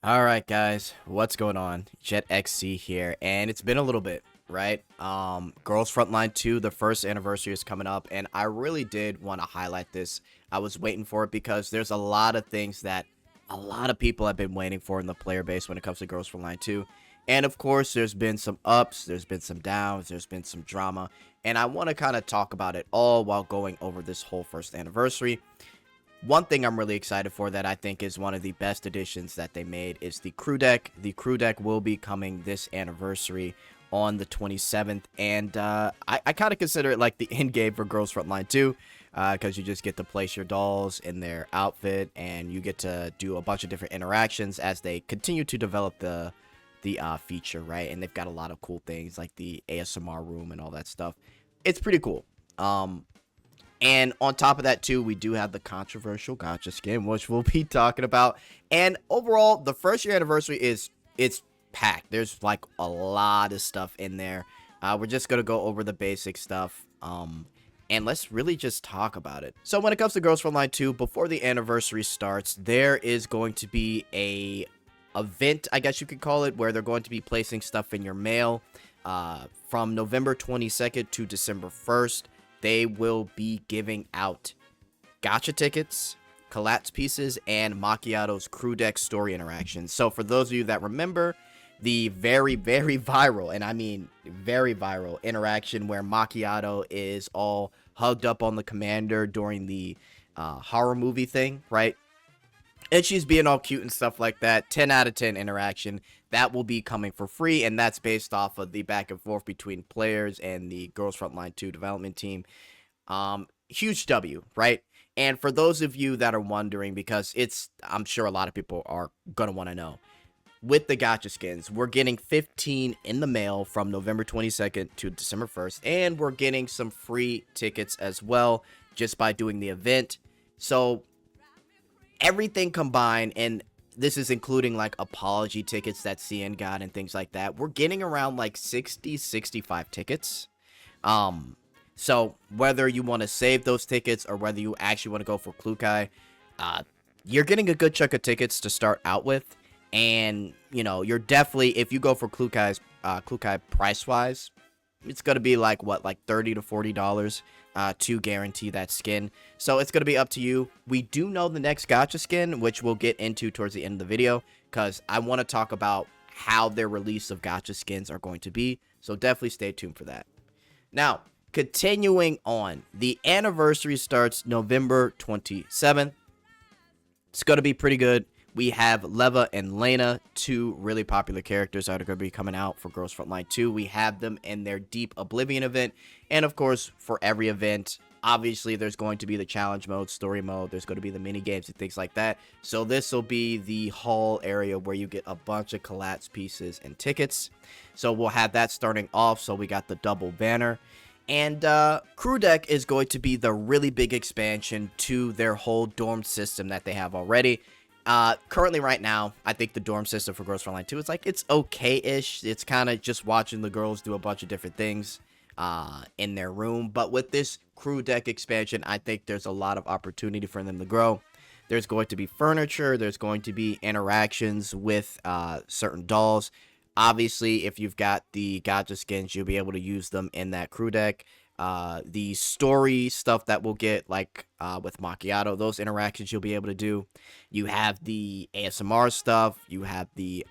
All right, guys, what's going on? Jetxc here, and it's been a little bit, right? Girls Frontline 2, the first anniversary is coming up, and I really did want to highlight this. I was waiting for it because there's a lot of things that a lot of people have been waiting for in the player base when it comes to Girls Frontline 2. And of course, there's been some ups, there's been some downs, there's been some drama, and I want to kind of talk about it all while going over this whole first anniversary. One thing I'm really excited for that I think is one of the best additions that they made is the crew deck. The crew deck will be coming this anniversary on the 27th, and I kind of consider it like the end game for Girls Frontline 2, because you just get to place your dolls in their outfit, and you get to do a bunch of different interactions as they continue to develop the feature, right? And they've got a lot of cool things like the ASMR room and all that stuff. It's pretty cool. And on top of that, too, we do have the controversial gotcha skin, which we'll be talking about. And overall, the first year anniversary it's packed. There's like a lot of stuff in there. We're just gonna go over the basic stuff. And let's really just talk about it. So when it comes to Girls Frontline 2, before the anniversary starts, there is going to be a event, I guess you could call it, where they're going to be placing stuff in your mail from November 22nd to December 1st. They will be giving out gotcha tickets, collapse pieces, and Macchiato's crew deck story interactions. So for those of you that remember the very, very viral, and I mean very viral interaction where Macchiato is all hugged up on the commander during the horror movie thing, right? And she's being all cute and stuff like that. 10 out of 10 interaction. That will be coming for free, and that's based off of the back and forth between players and the Girls Frontline 2 development team. Huge W, right? And for those of you that are wondering, because I'm sure a lot of people are going to want to know, with the gotcha skins, we're getting 15 in the mail from November 22nd to December 1st, and we're getting some free tickets as well just by doing the event. So everything combined, and this is including like apology tickets that CN got and things like that, we're getting around like 65 tickets. So whether you want to save those tickets or whether you actually want to go for Klukai, you're getting a good chunk of tickets to start out with. And you know, you're definitely, if you go for Klukai price wise, it's gonna be like what, like $30 to $40 to guarantee that skin. So it's gonna be up to you. We do know the next gotcha skin, which we'll get into towards the end of the video, because I want to talk about how their release of gotcha skins are going to be. So definitely stay tuned for that. Now, continuing on, the anniversary starts November 27th. It's gonna be pretty good. We have Leva and Lena, two really popular characters that are going to be coming out for Girls Frontline 2. We have them in their Deep Oblivion event. And of course, for every event, obviously there's going to be the challenge mode, story mode. There's going to be the mini games and things like that. So this will be the hall area where you get a bunch of collapse pieces and tickets. So we'll have that starting off. So we got the double banner. And crew deck is going to be the really big expansion to their whole dorm system that they have already. Currently right now, I think the dorm system for Girls Frontline 2 is like, it's okay-ish. It's kind of just watching the girls do a bunch of different things in their room. But with this crew deck expansion, I think there's a lot of opportunity for them to grow. There's going to be furniture. There's going to be interactions with certain dolls. Obviously, if you've got the gotcha skins, you'll be able to use them in that crew deck. The story stuff that we'll get, like with Macchiato, those interactions you'll be able to do. You have the ASMR stuff. You have the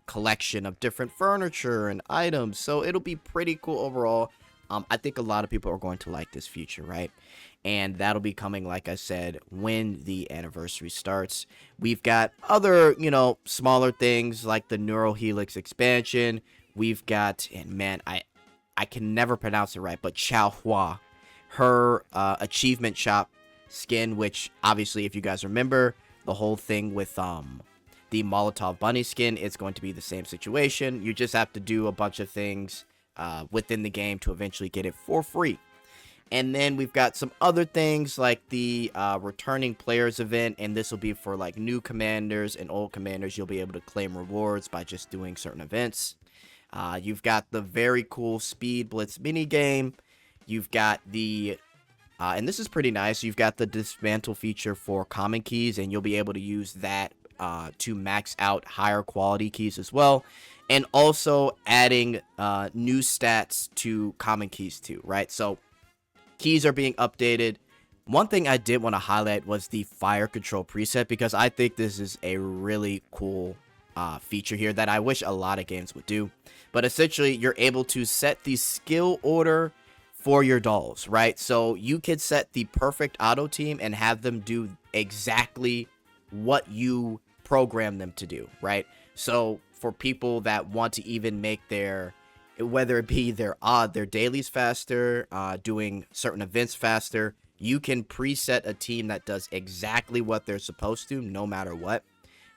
collection of different furniture and items. So it'll be pretty cool overall. I think a lot of people are going to like this feature, right? And that'll be coming, like I said, when the anniversary starts. We've got other, smaller things like the Neural Helix expansion. We've got, and man, I can never pronounce it right, but Chao Hua, her achievement shop skin, which obviously, if you guys remember the whole thing with the Molotov bunny skin, it's going to be the same situation. You just have to do a bunch of things within the game to eventually get it for free. And then we've got some other things like the returning players event, and this will be for like new commanders and old commanders. You'll be able to claim rewards by just doing certain events. You've got the very cool Speed Blitz mini game. You've got the, and this is pretty nice, you've got the dismantle feature for common keys, and you'll be able to use that to max out higher quality keys as well, and also adding new stats to common keys too, right? So keys are being updated. One thing I did want to highlight was the fire control preset, because I think this is a really cool feature here that I wish a lot of games would do. But essentially, you're able to set the skill order for your dolls, right? So you could set the perfect auto team and have them do exactly what you program them to do, right? So for people that want to even make their, whether it be their dailies faster, doing certain events faster, you can preset a team that does exactly what they're supposed to, no matter what,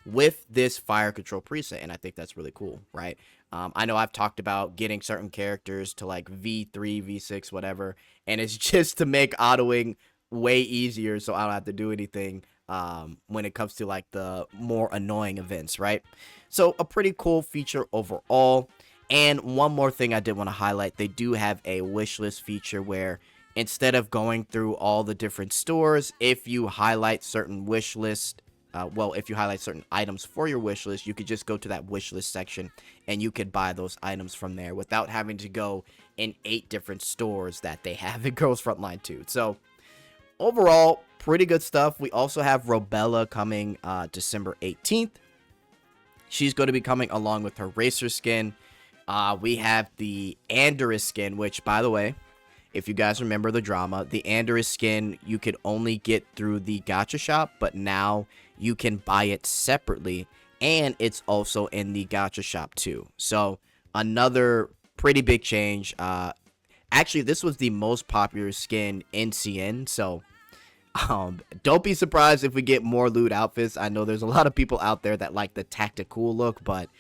with this fire control preset. And I think that's really cool, right? I know I've talked about getting certain characters to like V3, V6, whatever, and it's just to make autoing way easier so I don't have to do anything when it comes to like the more annoying events, right? So a pretty cool feature overall. And one more thing I did want to highlight, they do have a wish list feature where instead of going through all the different stores, if you highlight certain wish list, if you highlight certain items for your wish list, you could just go to that wish list section and you could buy those items from there without having to go in 8 different stores that they have in Girls Frontline 2. So overall, pretty good stuff. We also have Robella coming December 18th. She's going to be coming along with her racer skin. We have the Andorus skin, which, by the way, if you guys remember the drama, the Andorus skin you could only get through the gacha shop, but now you can buy it separately, and it's also in the gacha shop too. So another pretty big change. Actually, this was the most popular skin in CN, so don't be surprised if we get more loot outfits. I know there's a lot of people out there that like the tactical look, but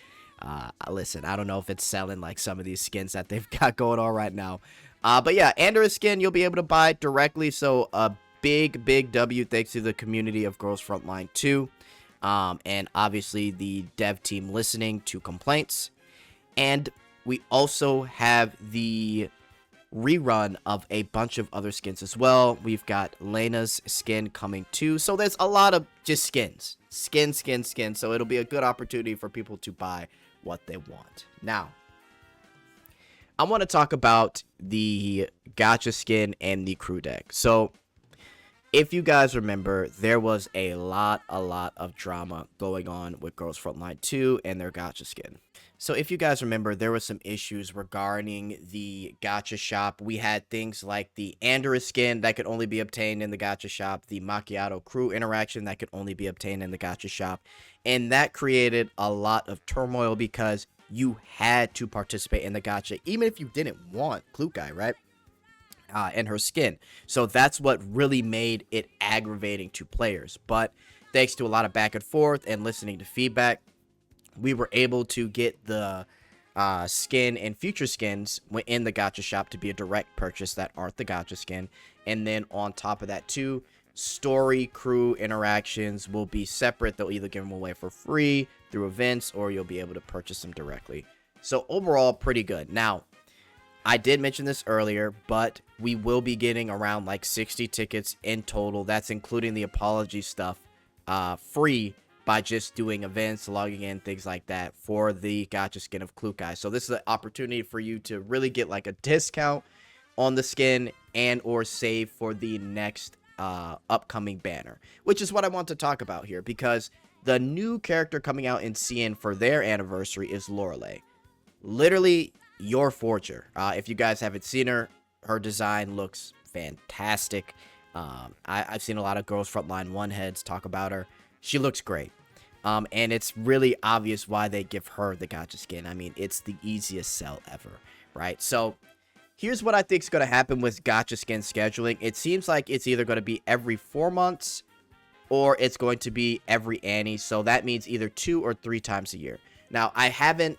listen, I don't know if it's selling like some of these skins that they've got going on right now. But yeah, Andorus skin you'll be able to buy directly. So a big W thanks to the community of Girls Frontline 2. And obviously the dev team listening to complaints. And we also have the rerun of a bunch of other skins as well. We've got Lena's skin coming too. So there's a lot of just skins. Skin. So it'll be a good opportunity for people to buy what they want. Now, I want to talk about the gacha skin and the crew deck. So if you guys remember, there was a lot of drama going on with Girls Frontline 2 and their gacha skin. So if you guys remember, there were some issues regarding the gacha shop. We had things like the Andorus skin that could only be obtained in the gacha shop, the Macchiato crew interaction that could only be obtained in the gacha shop, and that created a lot of turmoil because you had to participate in the gacha, even if you didn't want Klukai, right? And her skin. So that's what really made it aggravating to players. But thanks to a lot of back and forth and listening to feedback, we were able to get the skin and future skins in the gacha shop to be a direct purchase that aren't the gacha skin. And then on top of that too, story crew interactions will be separate. They'll either give them away for free through events or you'll be able to purchase them directly. So overall, pretty good. Now, I did mention this earlier, but we will be getting around like 60 tickets in total. That's including the apology stuff free by just doing events, logging in, things like that for the gacha skin of Klukai. So this is an opportunity for you to really get like a discount on the skin and or save for the next upcoming banner, which is what I want to talk about here, because the new character coming out in CN for their anniversary is Lorelei. Literally your forger. If you guys haven't seen her, her design looks fantastic. I've seen a lot of Girls Frontline 1 heads talk about her. She looks great. And it's really obvious why they give her the gacha skin. I mean, it's the easiest sell ever, right? So here's what I think is going to happen with gacha skin scheduling. It seems like it's either going to be every 4 months or it's going to be every Annie. So that means either 2 or 3 times a year. Now, I haven't,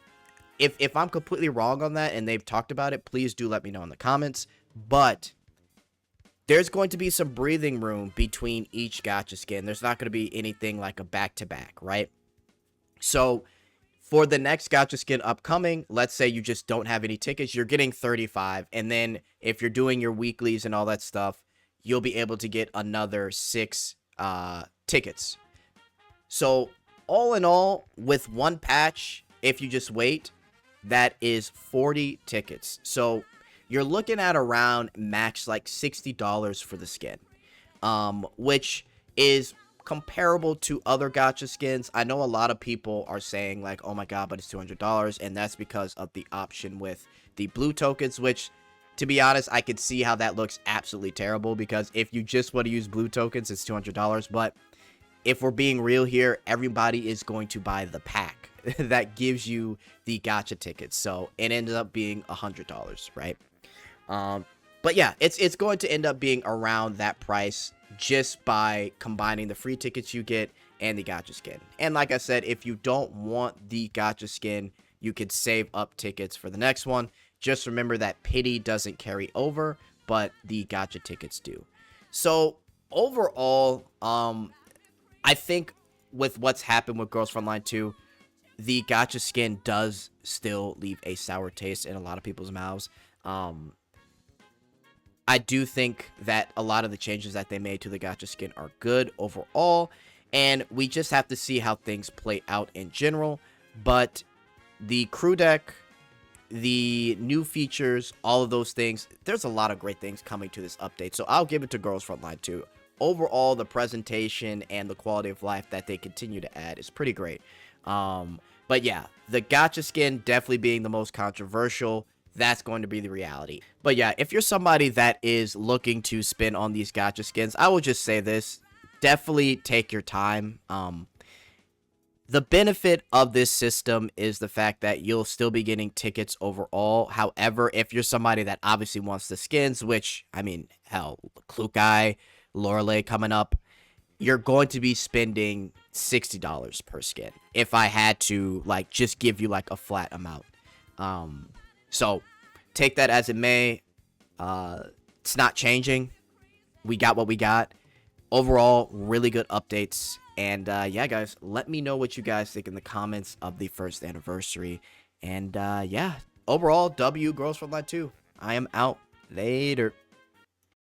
if I'm completely wrong on that and they've talked about it, please do let me know in the comments. But there's going to be some breathing room between each gacha skin. There's not going to be anything like a back-to-back, right? So for the next gacha skin upcoming, let's say you just don't have any tickets, you're getting 35. And then if you're doing your weeklies and all that stuff, you'll be able to get another 6 tickets. So all in all, with one patch, if you just wait, that is 40 tickets. So you're looking at around max like $60 for the skin, which is comparable to other gacha skins. I know a lot of people are saying like, oh my god, but it's $200, and that's because of the option with the blue tokens, which, to be honest, I could see how that looks absolutely terrible, because if you just want to use blue tokens, it's $200. But if we're being real here, everybody is going to buy the pack that gives you the gacha tickets. So it ended up being $100, right? But yeah, it's going to end up being around that price just by combining the free tickets you get and the gacha skin. And like I said, if you don't want the gacha skin, you could save up tickets for the next one. Just remember that pity doesn't carry over, but the gacha tickets do. So overall, I think with what's happened with Girls Frontline 2, the gacha skin does still leave a sour taste in a lot of people's mouths. I do think that a lot of the changes that they made to the gacha skin are good overall, and we just have to see how things play out in general. But the crew deck, the new features, all of those things, there's a lot of great things coming to this update, so I'll give it to Girls Frontline 2. Overall, the presentation and the quality of life that they continue to add is pretty great. But yeah, the gacha skin definitely being the most controversial, that's going to be the reality. But yeah, if you're somebody that is looking to spin on these gacha skins, I will just say this: definitely take your time. The benefit of this system is the fact that you'll still be getting tickets overall. However, if you're somebody that obviously wants the skins, which, I mean, hell, Klukai, Lorelei coming up, you're going to be spending $60 per skin if I had to, like, just give you, like, a flat amount. So, take that as it may. It's not changing. We got what we got. Overall, really good updates. And, yeah, guys, let me know what you guys think in the comments of the first anniversary. And, yeah, overall, W Girls Frontline 2. I am out. Later.